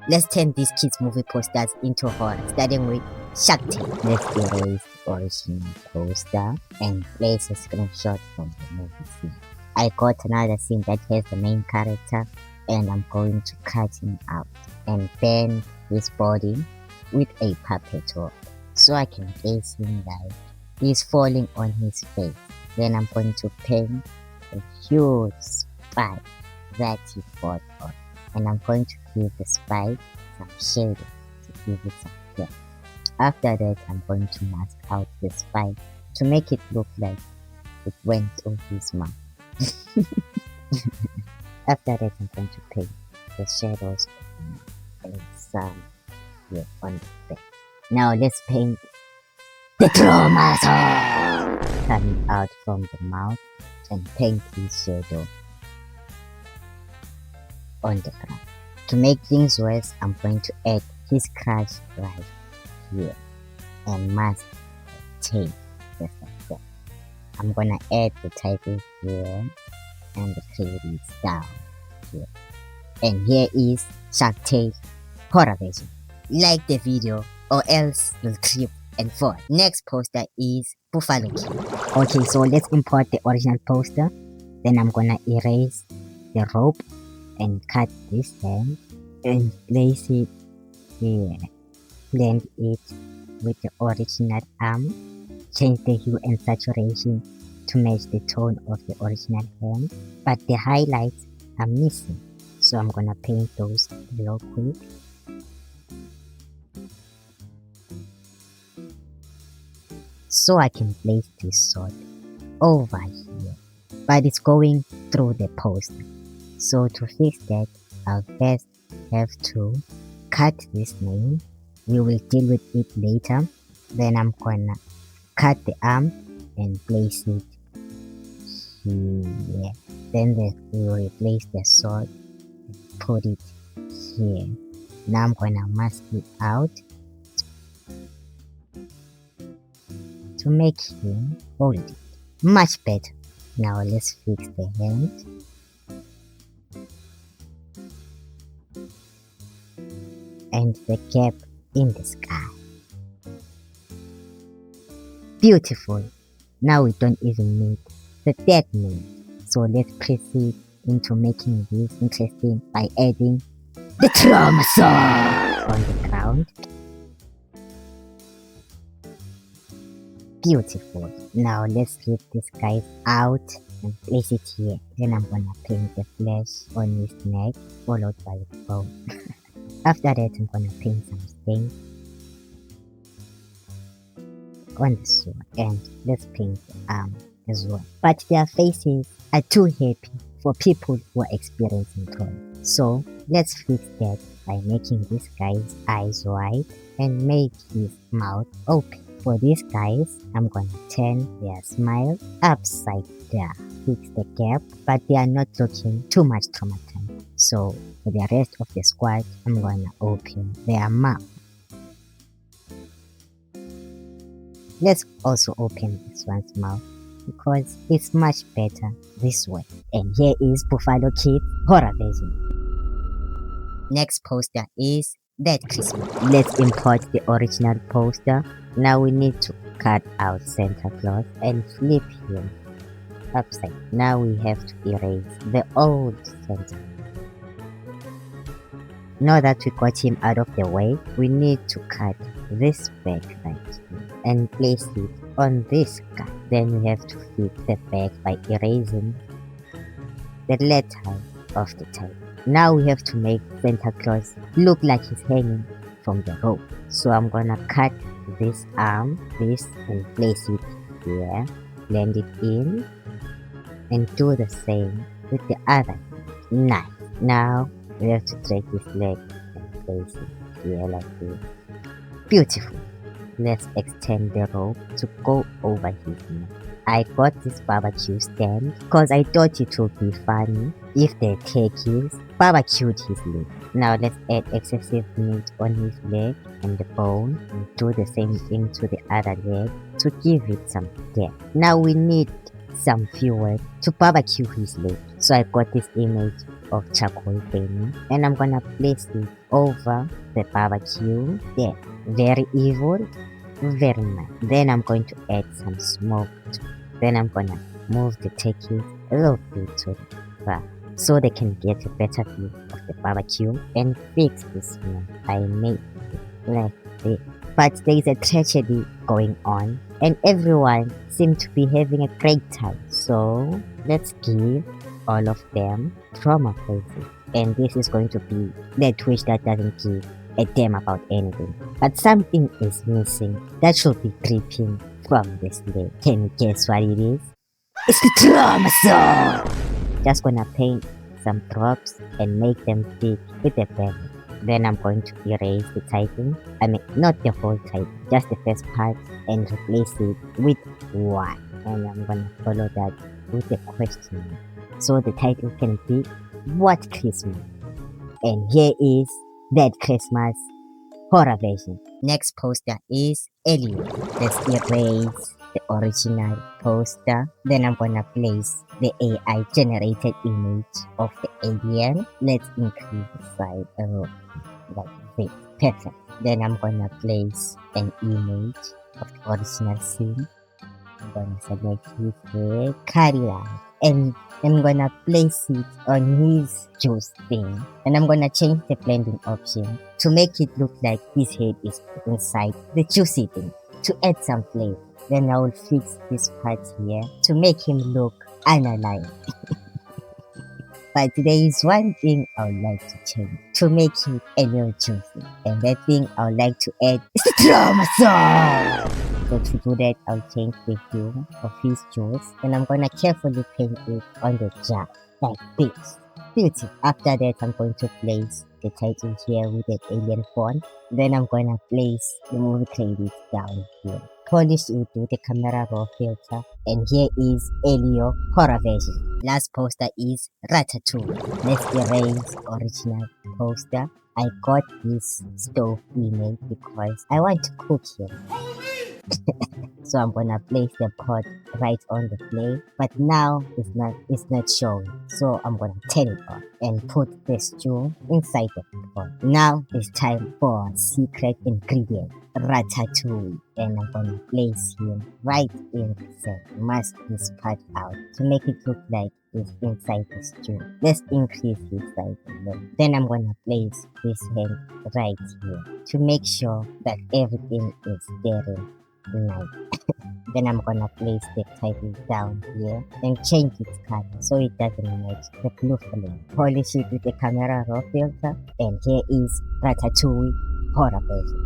Let's turn these kids movie posters into horror, starting with Shark Tank. Let's erase the original poster and place a screenshot from the movie scene. I got another scene that has the main character, and I'm going to cut him out and bend his body with a puppet rope so I can place him like he's falling on his face. Then I'm going to paint a huge spike that he falls on, and I'm going to give the spike some shading to give it some depth. After that, I'm going to mask out the spike to make it look like it went through his mouth. After that, I'm going to paint the shadows of the mouth and some here on the back. Now let's paint the trauma zone coming out from the mouth and paint his shadow on the ground. To make things worse, I'm going to add his crush right here and mask the tape just like that. I'm gonna add the title here and the credits down here. And here is Shark Tank horror version. Like the video or else you'll trip and fall. Next poster is Buffalo King. Okay, so let's import the original poster. Then I'm gonna erase the rope and cut this hand and place it here. Blend it with the original arm. Change the hue and saturation to match the tone of the original hand, but the highlights are missing, so I'm gonna paint those real quick. So I can place this sword over here, but it's going through the poster. So to fix that, I'll first have to cut this name. We will deal with it later. Then I'm gonna cut the arm and place it here. Then we will replace the sword and put it here. Now I'm gonna mask it out to make him hold it much better. Now let's fix the hand. And the gap in the sky. Beautiful. Now we don't even need the dead name. So let's proceed into making this interesting by adding the trauma zone on the ground. Beautiful. Now let's rip this guy out and place it here. Then I'm gonna paint the flesh on his neck, followed by the bone. After that, I'm gonna paint some stains on the sword, and let's paint the arm as well. But their faces are too happy for people who are experiencing trauma. So let's fix that by making this guy's eyes wide and make his mouth open. For these guys, I'm gonna turn their smile upside down, fix the gap, but they are not looking too much traumatized. So for the rest of the squad, I'm gonna open their mouth. Let's also open this one's mouth because it's much better this way. And here is Buffalo Kid horror version. Next poster is Dead Christmas. Let's import the original poster. Now we need to cut out Santa Claus and flip him upside. Now we have to erase the old Santa. Now that we got him out of the way, we need to cut this back right here and place it on this guy. Then we have to fit the back by erasing the letter of the title. Now we have to make Santa Claus look like he's hanging from the rope. So I'm gonna cut this arm, and place it here, blend it in, and do the same with the other. Nice. Now we have to drag his leg and place it here like this. Beautiful. Let's extend the rope to go over his neck. I got this barbecue stand because I thought it would be funny if the turkeys barbecued his leg. Now let's add excessive meat on his leg and the bone and do the same thing to the other leg to give it some depth. Now we need some fuel to barbecue his leg. So I got this image of charcoal burning and I'm gonna place it over the barbecue. There, very evil, very nice. Then I'm going to add some smoke. Then I'm gonna move the turkeys a little bit to the back so they can get a better view of the barbecue and fix this smell. I made it like this. But there is a tragedy going on and everyone seems to be having a great time. So let's give all of them trauma faces. And this is going to be the twitch that doesn't give a damn about anything. But something is missing that should be dripping from this leg. Can you guess what it is? It's the trauma song! Just gonna paint some drops and make them fit with the pen. Then I'm going to erase the title. I mean, not the whole title, just the first part, and replace it with one. And I'm gonna follow that with a question mark. So the title can be What Christmas? And here is That Christmas horror version. Next poster is Alien. Let's erase the original poster. Then I'm gonna place the AI generated image of the alien. Let's increase the size like this. Perfect. Then I'm gonna place an image of the original scene. I'm gonna select his head, cut it out, and I'm gonna place it on his juice thing. And I'm gonna change the blending option to make it look like his head is inside the juicy thing to add some flavor. Then I will fix this part here to make him look unalive. But there is one thing I would like to change to make it a little juicy. And that thing I would like to add is the drama song! So to do that, I'll change the hue of his juice. And I'm gonna carefully paint it on the jar like this. Beautiful. After that, I'm going to place the title here with the alien font. Then I'm gonna place the movie credits down here. Polish it with the camera raw filter. And here is Alien horror version. Last poster is Ratatouille. Let's erase original poster. I got this stove image because I want to cook here. So I'm gonna place the pot right on the flame, but now it's not showing. So I'm gonna turn it on and put the stew inside the pot. Now it's time for secret ingredient, Ratatouille, and I'm gonna place him right in the center. Mask this part out to make it look like it's inside the stew. Let's increase his size a little. Then I'm gonna place this hand right here to make sure that everything is staring nice. Then I'm gonna place the title down here and change its color so it doesn't match the blue flame. Polish it with the camera raw filter, and here is Ratatouille horror version.